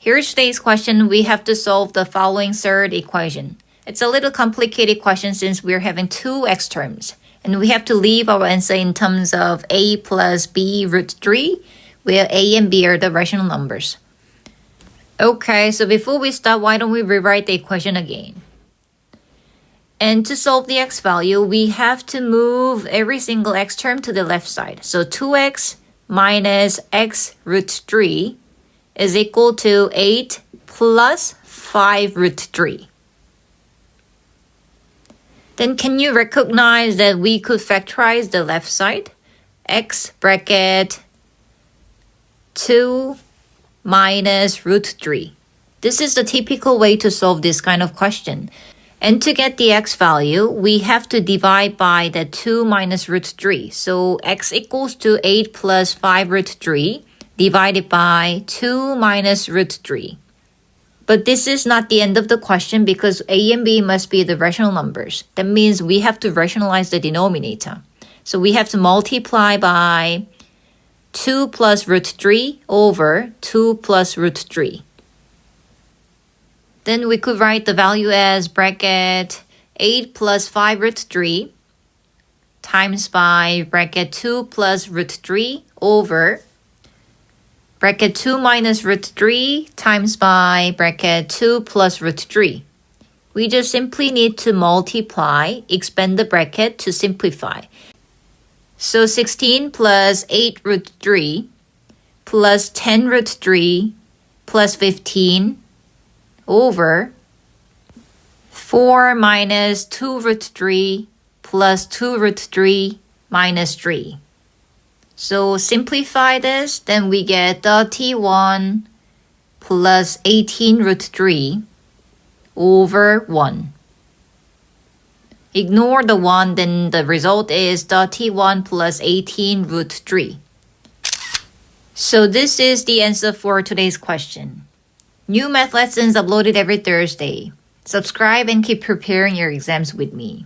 Here's today's question. We have to solve the following third equation. It's a little complicated question since we're having two x terms. And we have to leave our answer in terms of a plus b root 3, where a and b are the rational numbers. Okay, so before we start, why don't we rewrite the equation again? And to solve the x value, we have to move every single x term to the left side. So 2x minus x root 3 is equal to 8 plus 5 root 3. Then can you recognize that we could factorize the left side? X bracket 2 minus root 3. This is the typical way to solve this kind of question. And to get the x value, we have to divide by the 2 minus root 3. So x equals to 8 plus 5 root 3 divided by 2 minus root 3. But this is not the end of the question because a and b must be the rational numbers. That means we have to rationalize the denominator. So we have to multiply by 2 plus root 3 over 2 plus root 3. Then we could write the value as bracket 8 plus 5 root 3 times by bracket 2 plus root 3 over bracket 2 minus root 3 times by bracket 2 plus root 3. We just simply need to multiply, expand the bracket to simplify. So 16 plus 8 root 3 plus 10 root 3 plus 15 over 4 minus 2 root 3 plus 2 root 3 minus 3. So simplify this, then we get 31 plus 18 root 3 over 1. Ignore the 1, then the result is 31 plus 18 root 3. So this is the answer for today's question. New math lessons uploaded every Thursday. Subscribe and keep preparing your exams with me.